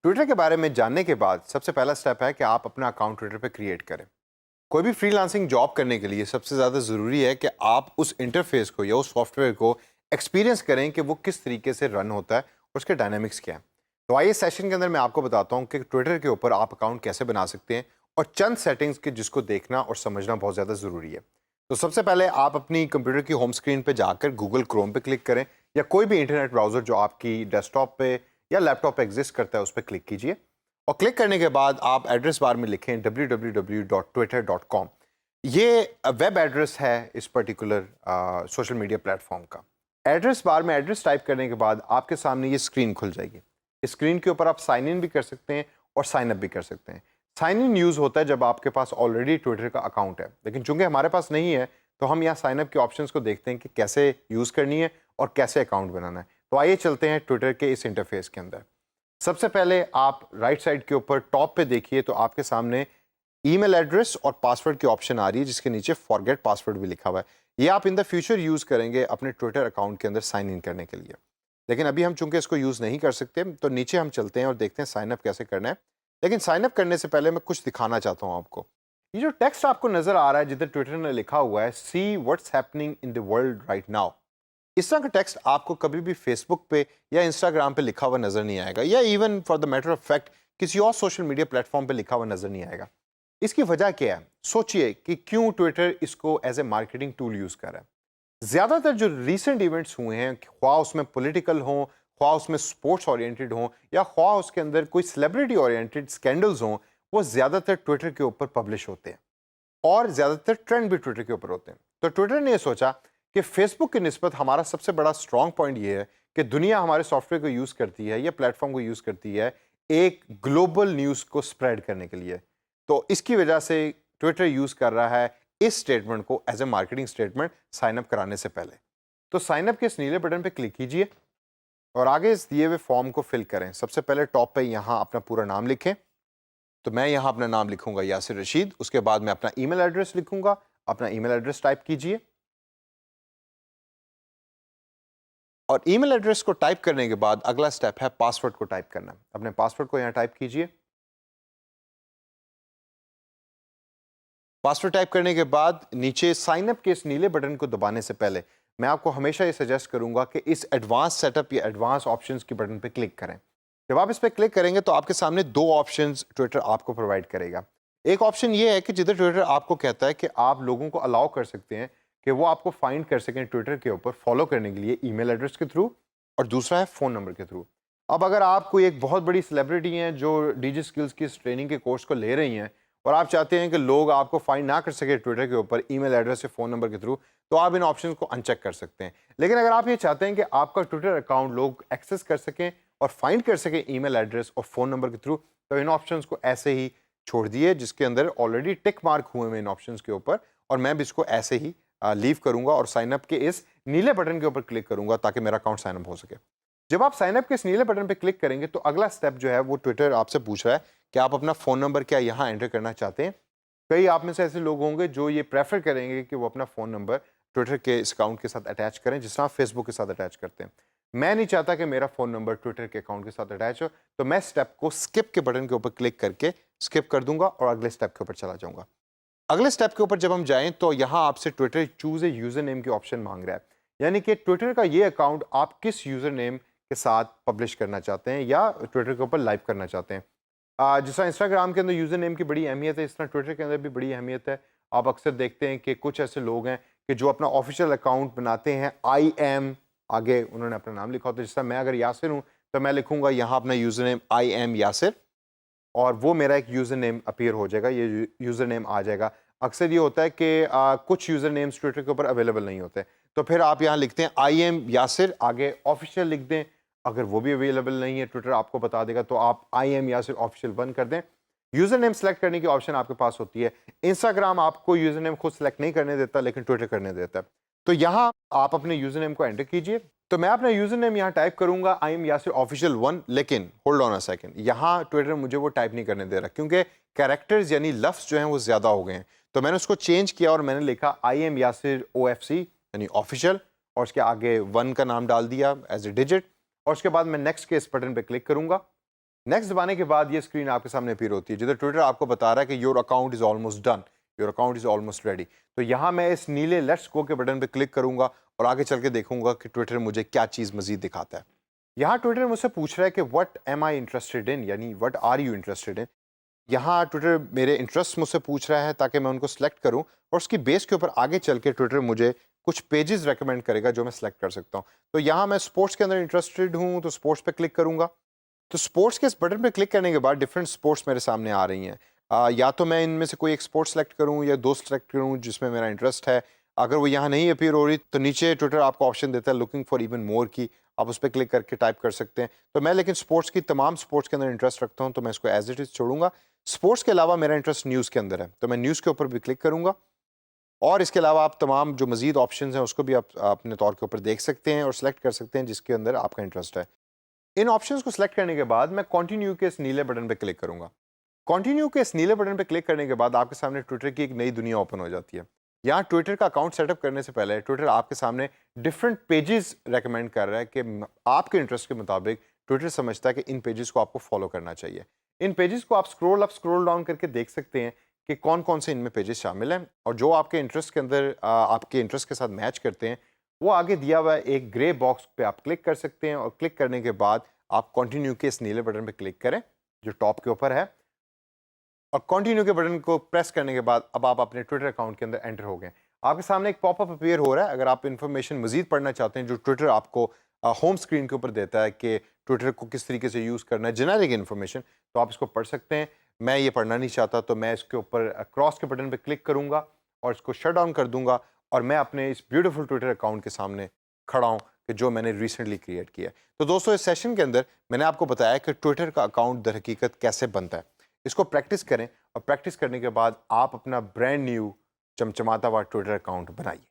Twitter کے بارے میں جاننے کے بعد سب سے پہلا سٹیپ ہے کہ آپ اپنا اکاؤنٹ ٹویٹر پہ کریٹ کریں. کوئی بھی فری لانسنگ جاب کرنے کے لیے سب سے زیادہ ضروری ہے کہ آپ اس انٹرفیس کو یا اس سافٹ ویئر کو ایکسپیرینس کریں کہ وہ کس طریقے سے رن ہوتا ہے اور اس کے ڈائنامکس کیا ہیں. تو آئیے سیشن کے اندر میں آپ کو بتاتا ہوں کہ ٹویٹر کے اوپر آپ اکاؤنٹ کیسے بنا سکتے ہیں اور چند سیٹنگز کے جس کو دیکھنا اور سمجھنا بہت زیادہ ضروری ہے. تو سب سے پہلے آپ اپنی کمپیوٹر کی ہوم اسکرین پہ جا کر گوگل کروم پہ کلک کریں یا کوئی بھی انٹرنیٹ براؤزر جو آپ کی ڈیسک ٹاپ پہ یا لیپ ٹاپ پہ ایگزسٹ کرتا ہے اس پہ کلک کیجئے اور کلک کرنے کے بعد آپ ایڈریس بار میں لکھیں www.twitter.com. یہ ویب ایڈریس ہے اس particular social media platform کا. ایڈریس بار میں ایڈریس ٹائپ کرنے کے بعد آپ کے سامنے یہ اسکرین کھل جائے گی. اس اسکرین کے اوپر آپ سائن ان بھی کر سکتے ہیں اور سائن اپ بھی کر سکتے ہیں. سائن ان یوز ہوتا ہے جب آپ کے پاس آلریڈی ٹویٹر کا اکاؤنٹ ہے، لیکن چونکہ ہمارے پاس نہیں ہے تو ہم یہاں سائن اپ کے آپشنس کو دیکھتے ہیں کہ کیسے یوز کرنی ہے اور کیسے اکاؤنٹ بنانا ہے. تو آئیے چلتے ہیں ٹویٹر کے اس انٹرفیس کے اندر. سب سے پہلے آپ رائٹ سائڈ کے اوپر ٹاپ پہ دیکھیے تو آپ کے سامنے ای میل ایڈریس اور پاسورڈ کی آپشن آ رہی ہے جس کے نیچے فارگیٹ پاسورڈ بھی لکھا ہوا ہے. یہ آپ ان دا فیوچر یوز کریں گے اپنے ٹویٹر اکاؤنٹ کے اندر سائن ان کرنے کے لیے، لیکن ابھی ہم چونکہ اس کو یوز نہیں کر سکتے تو نیچے ہم چلتے ہیں اور دیکھتے ہیں سائن اپ کیسے کرنا ہے. لیکن سائن اپ کرنے سے پہلے میں کچھ دکھانا چاہتا ہوں آپ کو. یہ جو ٹیکسٹ آپ کو نظر آ رہا ہے جدھر ٹویٹر نے لکھا ہوا ہے see what's happening in the world right now, اس طرح کا ٹیکسٹ آپ کو کبھی بھی فیس بک پہ یا انسٹاگرام پہ لکھا ہوا نظر نہیں آئے گا، یا even for the matter of fact کسی اور سوشل میڈیا پلیٹ فارم پہ لکھا ہوا نظر نہیں آئے گا. اس کی وجہ کیا ہے؟ سوچئے کہ کیوں ٹویٹر اس کو as a marketing tool use کر رہا ہے. زیادہ تر جو ریسنٹ ایونٹس ہوئے ہیں، خواہ اس میں پولیٹیکل ہوں، خواہ اس میں سپورٹس اورینٹڈ ہوں، یا خواہ اس کے اندر کوئی سیلیبریٹی اورینٹڈ سکینڈلز ہوں، وہ زیادہ تر ٹویٹر کے اوپر پبلش ہوتے ہیں اور زیادہ تر ٹرینڈ بھی ٹویٹر کے اوپر ہوتے ہیں. تو ٹویٹر نے یہ سوچا کہ فیس بک کی نسبت ہمارا سب سے بڑا اسٹرانگ پوائنٹ یہ ہے کہ دنیا ہمارے سافٹ ویئر کو یوز کرتی ہے یا پلیٹ فارم کو یوز کرتی ہے ایک گلوبل نیوز کو اسپریڈ کرنے کے لیے. تو اس کی وجہ سے ٹویٹر یوز کر رہا ہے اس اسٹیٹمنٹ کو as a marketing statement sign up کرانے سے پہلے. تو سائن اپ کے اس نیلے بٹن پہ کلک کیجئے اور آگے اس دیے ہوئے فارم کو فل کریں. سب سے پہلے ٹاپ پہ یہاں اپنا پورا نام لکھیں. تو میں یہاں اپنا نام لکھوں گا یاسر رشید. اس کے بعد میں اپنا ای میل ایڈریس لکھوں گا. اپنا ای میل ایڈریس ٹائپ کیجئے اور ای میل ایڈریس کو ٹائپ کرنے کے بعد اگلا سٹیپ ہے پاسورڈ کو ٹائپ کرنا. اپنے پاسورڈ کو یہاں ٹائپ کیجئے. پاسورڈ ٹائپ کرنے کے بعد نیچے سائن اپ کے اس نیلے بٹن کو دبانے سے پہلے میں آپ کو ہمیشہ یہ سجیسٹ کروں گا کہ اس ایڈوانس سیٹ اپ یا ایڈوانس آپشنس کی بٹن پہ کلک کریں. جب آپ اس پہ کلک کریں گے تو آپ کے سامنے دو آپشنز ٹویٹر آپ کو پرووائڈ کرے گا. ایک آپشن یہ ہے کہ جدھر ٹویٹر آپ کو کہتا ہے کہ آپ لوگوں کو الاؤ کر سکتے ہیں کہ وہ آپ کو فائنڈ کر سکیں ٹویٹر کے اوپر فالو کرنے کے لیے ای میل ایڈریس کے تھرو، اور دوسرا ہے فون نمبر کے تھرو. اب اگر آپ کوئی ایک بہت بڑی سیلیبریٹی ہیں جو ڈی جی اسکلز کی اس ٹریننگ کے کورس کو لے رہی ہیں اور آپ چاہتے ہیں کہ لوگ آپ کو فائنڈ نہ کر سکے ٹویٹر کے اوپر ای میل ایڈریس یا فون نمبر کے تھرو، تو آپ ان آپشنز کو ان چیک کر سکتے ہیں. لیکن اگر آپ یہ چاہتے ہیں کہ آپ کا ٹویٹر اکاؤنٹ لوگ ایکسیس کر سکیں اور فائنڈ کر سکیں ای میل ایڈریس اور فون نمبر کے تھرو، تو ان آپشنز کو ایسے ہی چھوڑ دیے جس کے اندر آلریڈی ٹک مارک ہوئے ہیں ان آپشنز کے اوپر، اور میں بھی اس کو ایسے ہی لیو کروں گا اور سائن اپ کے اس نیلے بٹن کے اوپر کلک کروں گا تاکہ میرا اکاؤنٹ سائن اپ ہو سکے. جب آپ سائن اپ کے اس نیلے بٹن پہ کلک کریں گے تو اگلا سٹیپ جو ہے وہ ٹویٹر آپ سے پوچھ رہا ہے کہ آپ اپنا فون نمبر کیا یہاں انٹر کرنا چاہتے ہیں. کئی آپ میں سے ایسے لوگ ہوں گے جو یہ پریفر کریں گے کہ وہ اپنا فون نمبر ٹویٹر کے اس اکاؤنٹ کے ساتھ اٹیچ کریں جس طرح آپ فیس بک کے ساتھ اٹیچ کرتے ہیں. میں نہیں چاہتا کہ میرا فون نمبر ٹویٹر کے اکاؤنٹ کے ساتھ اٹیچ ہو، تو میں سٹیپ کو اسکپ کے بٹن کے اوپر کلک کر کے اسکپ کر دوں گا اور اگلے سٹیپ کے اوپر چلا جاؤں گا. اگلے سٹیپ کے اوپر جب ہم جائیں تو یہاں آپ سے Twitter choose a user name کی آپشن مانگ رہا ہے، یعنی کہ ٹویٹر کا یہ اکاؤنٹ آپ کس یوزر نیم کے ساتھ پبلش کرنا چاہتے ہیں یا ٹویٹر کے اوپر لائیو کرنا چاہتے ہیں. جس طرح انسٹاگرام کے اندر یوزر نیم کی بڑی اہمیت ہے، اس طرح ٹویٹر کے اندر بھی بڑی اہمیت ہے. آپ اکثر دیکھتے ہیں کہ کچھ ایسے لوگ ہیں کہ جو اپنا آفیشیل اکاؤنٹ بناتے ہیں آئی ایم، آگے انہوں نے اپنا نام لکھا ہوتا ہے. جس طرح میں اگر یاسر ہوں تو میں لکھوں گا یہاں اپنا user name I am Yasir, اور وہ میرا ایک یوزر نیم اپیئر ہو جائے گا، یہ یوزر نیم آ جائے گا. اکثر یہ ہوتا ہے کہ کچھ یوزر نیمز ٹویٹر کے اوپر اویلیبل نہیں ہوتے، تو پھر آپ یہاں لکھتے ہیں آئی ایم یاسر، آگے آفیشیل لکھ دیں. اگر وہ بھی اویلیبل نہیں ہے ٹویٹر آپ کو بتا دے گا تو آپ آئی ایم یاسر آفیشیل بند کر دیں. یوزر نیم سلیکٹ کرنے کی آپشن آپ کے پاس ہوتی ہے. انسٹاگرام آپ کو یوزر نیم خود سلیکٹ نہیں کرنے دیتا لیکن ٹویٹر کرنے دیتا ہے. تو یہاں آپ اپنے یوزر نیم کو انٹر کیجئے. تو میں اپنا یوزر نیم یہاں ٹائپ کروں گا آئی ایم یاسر آفیشیل 1، لیکن ہولڈ آن اے سیکنڈ، یہاں ٹویٹر مجھے وہ ٹائپ نہیں کرنے دے رہا کیونکہ کیریکٹرز یعنی لفظ جو ہیں وہ زیادہ ہو گئے ہیں. تو میں نے اس کو چینج کیا اور میں نے لکھا I am Yasir O F C یعنی آفیشیل، اور اس کے آگے 1 کا نام ڈال دیا ایز اے ڈیجٹ، اور اس کے بعد میں نیکسٹ کے اس بٹن پہ کلک کروں گا. نیکسٹ دبانے کے بعد یہ اسکرین آپ کے سامنے اپیئر ہوتی ہے جدھر ٹویٹر آپ کو بتا رہا ہے کہ your account is almost done, your account is almost ready. تو یہاں میں اس نیلے لیٹس گو کے بٹن پہ کلک کروں گا اور آگے چل کے دیکھوں گا کہ ٹویٹر مجھے کیا چیز مزید دکھاتا ہے. یہاں ٹویٹر مجھ سے پوچھ رہا ہے کہ what am I interested in, یعنی what are you interested in. یہاں ٹویٹر میرے انٹرسٹ مجھ سے پوچھ رہا ہے تاکہ میں ان کو سلیکٹ کروں اور اس کی بیس کے اوپر آگے چل کے ٹویٹر مجھے کچھ پیجز ریکمینڈ کرے گا جو میں سلیکٹ کر سکتا ہوں. تو یہاں میں اسپورٹس کے اندر انٹرسٹڈ ہوں تو اسپورٹس پہ کلک کروں گا. تو اسپورٹس کے اس بٹن پہ کلک کرنے کے بعد ڈفرینٹ اسپورٹس میرے سامنے آ رہی ہیں. یا تو میں ان میں سے کوئی ایک اسپورٹ سلیکٹ کروں یا دو سلیکٹ کروں جس میں میرا انٹرسٹ ہے. اگر وہ یہاں نہیں اپیئر ہو رہی تو نیچے ٹویٹر آپ کو آپشن دیتا ہے لوکنگ فار ایون مور کی، آپ اس پہ کلک کر کے ٹائپ کر سکتے ہیں. تو میں لیکن اسپورٹس کی تمام اسپورٹس کے اندر انٹرسٹ رکھتا ہوں تو میں اس کو ایز اٹ از چھوڑوں گا. اسپورٹس کے علاوہ میرا انٹرسٹ نیوز کے اندر ہے تو میں نیوز کے اوپر بھی کلک کروں گا. اور اس کے علاوہ آپ تمام جو مزید آپشنز ہیں اس کو بھی آپ اپنے طور کے اوپر دیکھ سکتے ہیں اور سلیکٹ کر سکتے ہیں جس کے اندر آپ کا انٹرسٹ ہے. ان آپشنز کو سلیکٹ کرنے کے بعد میں کنٹینیو کے اس نیلے بٹن پہ کلک کروں گا. کنٹینیو کے اس نیلے بٹن پہ کلک کرنے کے بعد آپ کے سامنے ٹویٹر کی ایک نئی دنیا اوپن ہو جاتی ہے. یہاں ٹویٹر کا اکاؤنٹ سیٹ اپ کرنے سے پہلے ٹویٹر آپ کے سامنے ڈفرینٹ پیجز ریکمینڈ کر رہا ہے کہ آپ کے انٹرسٹ کے مطابق ٹویٹر سمجھتا ہے کہ ان پیجز کو آپ کو فالو کرنا چاہیے. ان پیجز کو آپ اسکرول اپ اسکرول ڈاؤن کر کے دیکھ سکتے ہیں کہ کون کون سے ان میں پیجز شامل ہیں اور جو آپ کے انٹرسٹ کے اندر آپ کے انٹرسٹ کے ساتھ میچ کرتے ہیں وہ آگے دیا ہوا ہے ایک گرے باکس پہ آپ کلک کر سکتے ہیں. اور کلک کرنے کے بعد آپ کنٹینیو کے اس نیلے بٹن پہ کلک کریں جو ٹاپ کے اوپر ہے اور کنٹینیو کے بٹن کو پریس کرنے کے بعد اب آپ اپنے ٹویٹر اکاؤنٹ کے اندر انٹر ہو گئے. آپ کے سامنے ایک پاپ اپ اپیئر ہو رہا ہے. اگر آپ انفارمیشن مزید پڑھنا چاہتے ہیں جو ٹویٹر آپ کو ہوم اسکرین کے اوپر دیتا ہے کہ ٹویٹر کو کس طریقے سے یوز کرنا ہے جنریک انفارمیشن، تو آپ اس کو پڑھ سکتے ہیں. میں یہ پڑھنا نہیں چاہتا تو میں اس کے اوپر کراس کے بٹن پہ کلک کروں گا اور اس کو شٹ ڈاؤن کر دوں گا اور میں اپنے اس بیوٹیفل ٹویٹر اکاؤنٹ کے سامنے کھڑا ہوں کہ جو میں نے ریسنٹلی کریٹ کیا ہے. تو دوستو اس سیشن کے اندر میں نے آپ کو بتایا کہ ٹویٹر کا اکاؤنٹ در حقیقت کیسے بنتا ہے. اس کو پریکٹس کریں اور پریکٹس کرنے کے بعد آپ اپنا برانڈ نیو چمچماتا ہوا ٹویٹر اکاؤنٹ بنائیے.